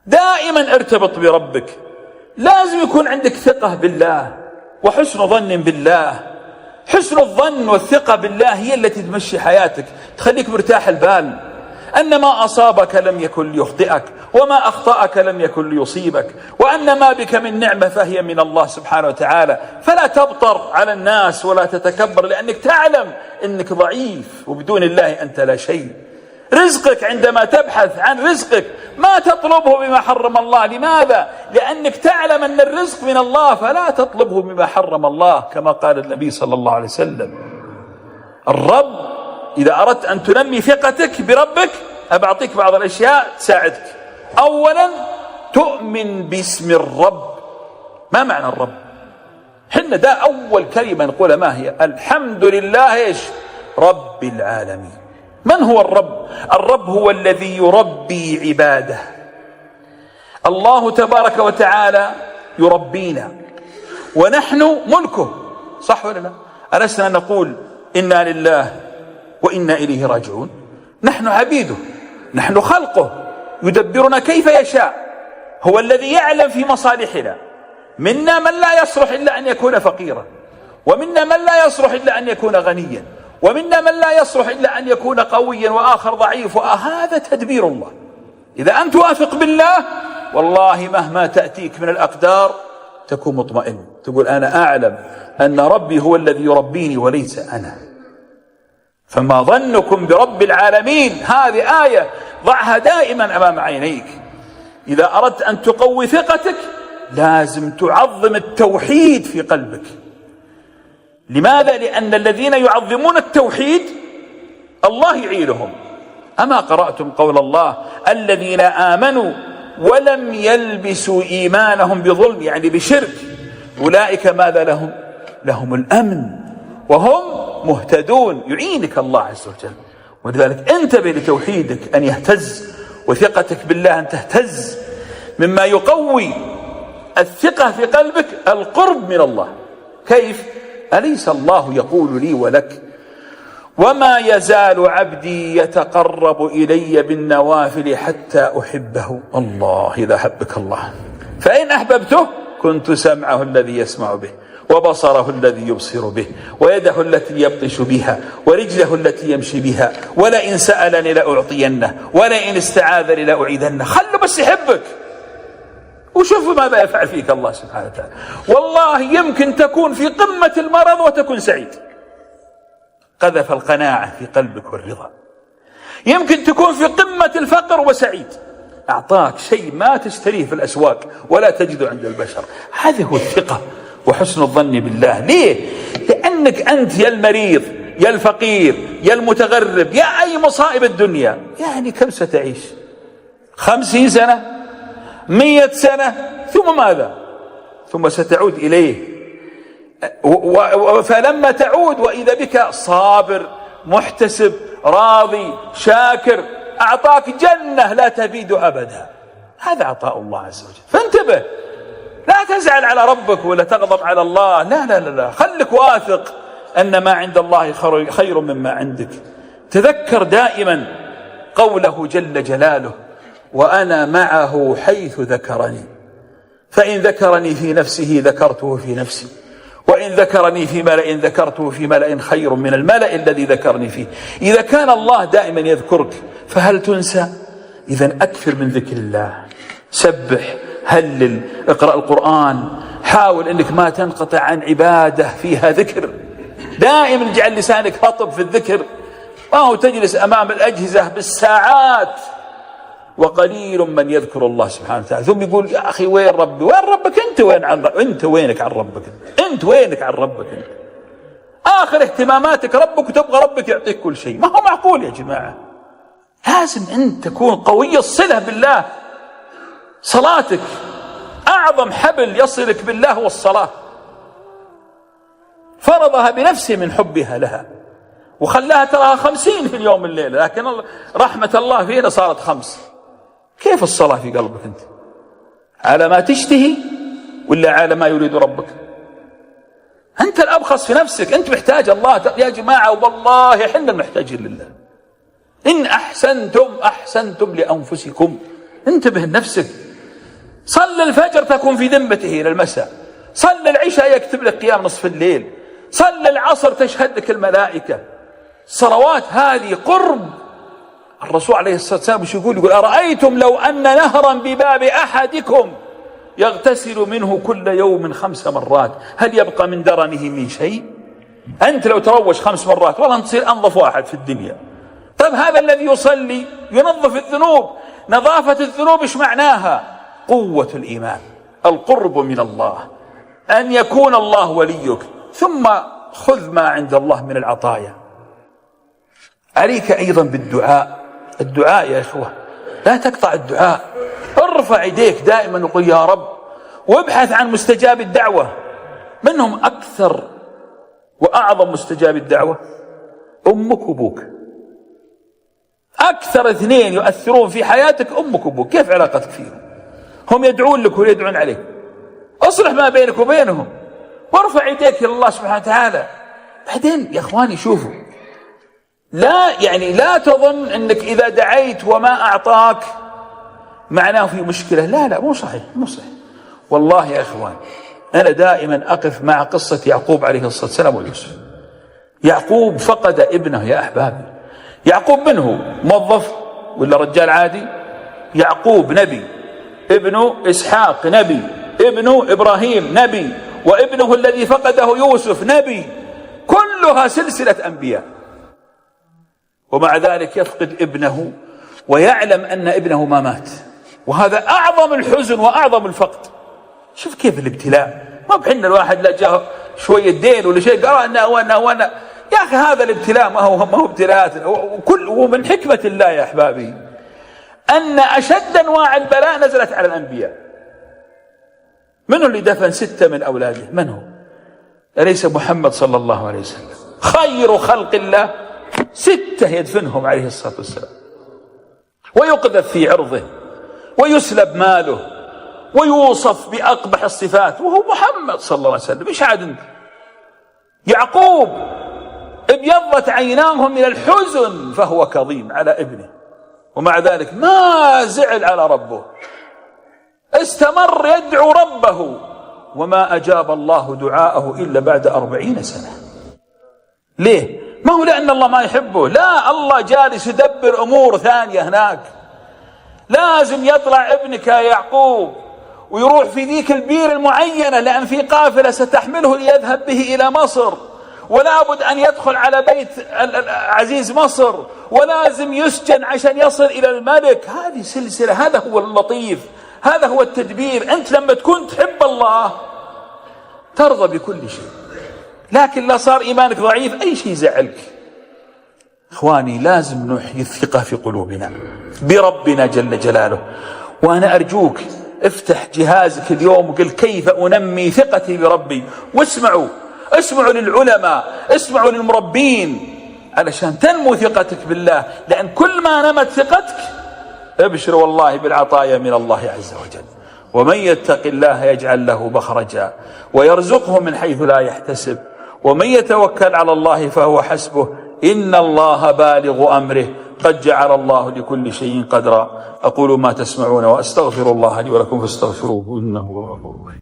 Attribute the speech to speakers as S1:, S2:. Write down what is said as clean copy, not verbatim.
S1: دائما ارتبط بربك، لازم يكون عندك ثقة بالله وحسن ظن بالله. حسن الظن والثقة بالله هي التي تمشي حياتك، تخليك مرتاح البال، أن ما أصابك لم يكن ليخطئك، وما أخطأك لم يكن ليصيبك، وأن ما بك من نعمة فهي من الله سبحانه وتعالى. فلا تبطر على الناس ولا تتكبر، لأنك تعلم أنك ضعيف وبدون الله أنت لا شيء. رزقك عندما تبحث عن رزقك ما تطلبه بما حرم الله. لماذا؟ لأنك تعلم أن الرزق من الله، فلا تطلبه بما حرم الله، كما قال النبي صلى الله عليه وسلم. الرب إذا أردت أن تنمي ثقتك بربك، أبعطيك بعض الأشياء تساعدك. أولا تؤمن باسم الرب. ما معنى الرب؟ حنا ده أول كلمة نقولها، ما هي؟ الحمد لله إيش؟ رب العالمين. من هو الرب؟ الرب هو الذي يربي عباده. الله تبارك وتعالى يربينا ونحن ملكه، صح ولا لا؟ ألسنا نقول إنا لله وإنا إليه راجعون؟ نحن عبيده، نحن خلقه، يدبرنا كيف يشاء. هو الذي يعلم في مصالحنا. منا من لا يصلح إلا أن يكون فقيرا، ومنا من لا يصلح إلا أن يكون غنيا، ومنا من لا يصلح إلا أن يكون قويا وآخر ضعيف. هذا تدبير الله. إذا أنت واثق بالله، والله مهما تأتيك من الأقدار تكون مطمئن، تقول أنا أعلم أن ربي هو الذي يربيني وليس أنا. فما ظنكم برب العالمين؟ هذه آية ضعها دائما أمام عينيك. إذا أردت أن تقوي ثقتك لازم تعظم التوحيد في قلبك. لماذا؟ لأن الذين يعظمون التوحيد الله يعينهم. أما قرأتم قول الله الذين آمنوا ولم يلبسوا إيمانهم بظلم، يعني بشرك، أولئك ماذا لهم؟ لهم الأمن وهم مهتدون. يعينك الله عز وجل. ولذلك انتبه لتوحيدك أن يهتز، وثقتك بالله أن تهتز. مما يقوي الثقة في قلبك القرب من الله. كيف؟ أليس الله يقول لي ولك وما يزال عبدي يتقرب إلي بالنوافل حتى أحبه؟ الله، إذا أحبك الله فإن أحببته كنت سمعه الذي يسمع به، وبصره الذي يبصر به، ويده التي يبطش بها، ورجله التي يمشي بها، ولئن سألني لأعطينه، ولئن استعاذني لأعيذنه. خلوا بس يحبك وشوفوا ماذا يفعل فيك الله سبحانه وتعالى. والله يمكن تكون في قمة المرض وتكون سعيد، قذف القناعة في قلبك والرضا. يمكن تكون في قمة الفقر وسعيد، أعطاك شيء ما تشتريه في الأسواق ولا تجده عند البشر. هذه هو الثقة وحسن الظن بالله. ليه؟ لأنك أنت يا المريض يا الفقير يا المتغرب يا أي مصائب الدنيا، يعني كم ستعيش؟ 50 سنة 100 سنة، ثم ماذا؟ ثم ستعود إليه. فلما تعود وإذا بك صابر محتسب راضي شاكر، أعطاك جنة لا تبيد أبدا. هذا عطاء الله عز وجل. فانتبه، لا تزعل على ربك ولا تغضب على الله، لا لا لا لا، خلك واثق أن ما عند الله خير مما عندك. تذكر دائما قوله جل جلاله وأنا معه حيث ذكرني، فإن ذكرني في نفسه ذكرته في نفسي، وإن ذكرني في ملأ ذكرته في ملأ خير من الملأ الذي ذكرني فيه. إذا كان الله دائما يذكرك فهل تنسى؟ إذن أكثر من ذكر الله، سبح، هلل، اقرأ القرآن، حاول أنك ما تنقطع عن عبادة فيها ذكر. دائما اجعل لسانك رطب في الذكر، ما هو تجلس أمام الأجهزة بالساعات. وقليل من يذكر الله سبحانه وتعالى ثم يقول يا أخي وين ربي؟ وين ربك أنت؟ وين عن ربك؟ أنت وينك عن ربك؟ أنت وينك عن ربك؟ أنت آخر اهتماماتك ربك وتبغى ربك يعطيك كل شيء. ما هو معقول يا جماعة. لازم أن تكون قوي الصلة بالله. صلاتك أعظم حبل يصلك بالله هو الصلاة. فرضها بنفسه من حبها لها، وخلاها تراها 50 في اليوم الليلة، لكن رحمة الله فينا صارت 5. كيف الصلاة في قلبك أنت؟ على ما تشتهي ولا على ما يريد ربك؟ أنت الأبخص في نفسك، أنت محتاج الله يا جماعة. والله حنا محتاجين لله. إن أحسنتم أحسنتم لأنفسكم. انتبه لنفسك. صلى الفجر تكون في ذمته إلى المساء، صلى العشاء يكتب لك قيام نصف الليل، صلى العصر تشهد لك الملائكة. الصلوات هذه قرب. الرسول عليه الصلاة والسلام وش يقول أرأيتم لو أن نهرا بباب أحدكم يغتسل منه كل يوم 5 مرات هل يبقى من درنه من شيء؟ أنت لو تروش 5 مرات والله تصير أنظف واحد في الدنيا. طيب هذا الذي يصلي ينظف الذنوب. نظافة الذنوب إيش معناها؟ قوة الإيمان، القرب من الله، أن يكون الله وليك. ثم خذ ما عند الله من العطايا. عليك أيضا بالدعاء. الدعاء يا إخوة لا تقطع الدعاء، ارفع يديك دائما وقل يا رب، وابحث عن مستجاب الدعوة. منهم أكثر وأعظم مستجاب الدعوة أمك وأبوك. أكثر 2 يؤثرون في حياتك أمك وأبوك. كيف علاقتك فيهم؟ هم يدعون لك ويدعون عليك. اصلح ما بينك وبينهم وارفع يديك إلى الله سبحانه وتعالى. بعدين يا إخواني شوفوا، لا تظن أنك إذا دعيت وما أعطاك معناه في مشكلة. لا مو صحيح. والله يا إخوان أنا دائما أقف مع قصة يعقوب عليه الصلاة والسلام ويوسف. يعقوب فقد ابنه يا أحبابي. يعقوب منه موظف ولا رجال عادي؟ يعقوب نبي، ابنه إسحاق نبي، ابنه إبراهيم نبي، وابنه الذي فقده يوسف نبي. كلها سلسلة أنبياء. ومع ذلك يفقد ابنه ويعلم أن ابنه ما مات، وهذا أعظم الحزن وأعظم الفقد. شوف كيف الابتلاء. ما بحنا الواحد لا جاء شوية دين ولا شيء قال أنا يا أخي هذا الابتلاء ما هو ابتلاءات. ومن حكمة الله يا أحبابي أن أشد أنواع البلاء نزلت على الأنبياء. من اللي دفن 6 من أولاده؟ من هو؟ أليس محمد صلى الله عليه وسلم خير خلق الله؟ 6 يدفنهم عليه الصلاة والسلام، ويقذف في عرضه ويسلب ماله ويوصف بأقبح الصفات وهو محمد صلى الله عليه وسلم. إيش عاد انت؟ يعقوب ابيضت عيناه من الحزن فهو كظيم على ابنه، ومع ذلك ما زعل على ربه، استمر يدعو ربه وما أجاب الله دعاءه إلا بعد 40 سنة. ليه؟ ما هو لأن الله ما يحبه، لا، الله جالس يدبر أمور ثانية هناك. لازم يطلع ابنك يا يعقوب ويروح في ذيك البير المعينة، لأن في قافلة ستحمله ليذهب به إلى مصر، ولا بد أن يدخل على بيت عزيز مصر، ولازم يسجن عشان يصل إلى الملك. هذه سلسلة. هذا هو اللطيف، هذا هو التدبير. أنت لما تكون تحب الله ترضى بكل شيء، لكن لا صار إيمانك ضعيف أي شيء يزعلك. إخواني لازم نحيي الثقة في قلوبنا بربنا جل جلاله. وأنا أرجوك افتح جهازك اليوم وقل كيف أنمي ثقتي بربي، واسمعوا للعلماء، اسمعوا للمربين علشان تنمو ثقتك بالله. لأن كل ما نمت ثقتك ابشر والله بالعطايا من الله عز وجل. ومن يتق الله يجعل له مخرجا ويرزقه من حيث لا يحتسب، ومن يتوكل على الله فهو حسبه، إن الله بالغ أمره، قد جعل الله لكل شيء قدرا. أقول ما تسمعون وأستغفر الله لي ولكم فاستغفروه إنه هو الغفور الرحيم.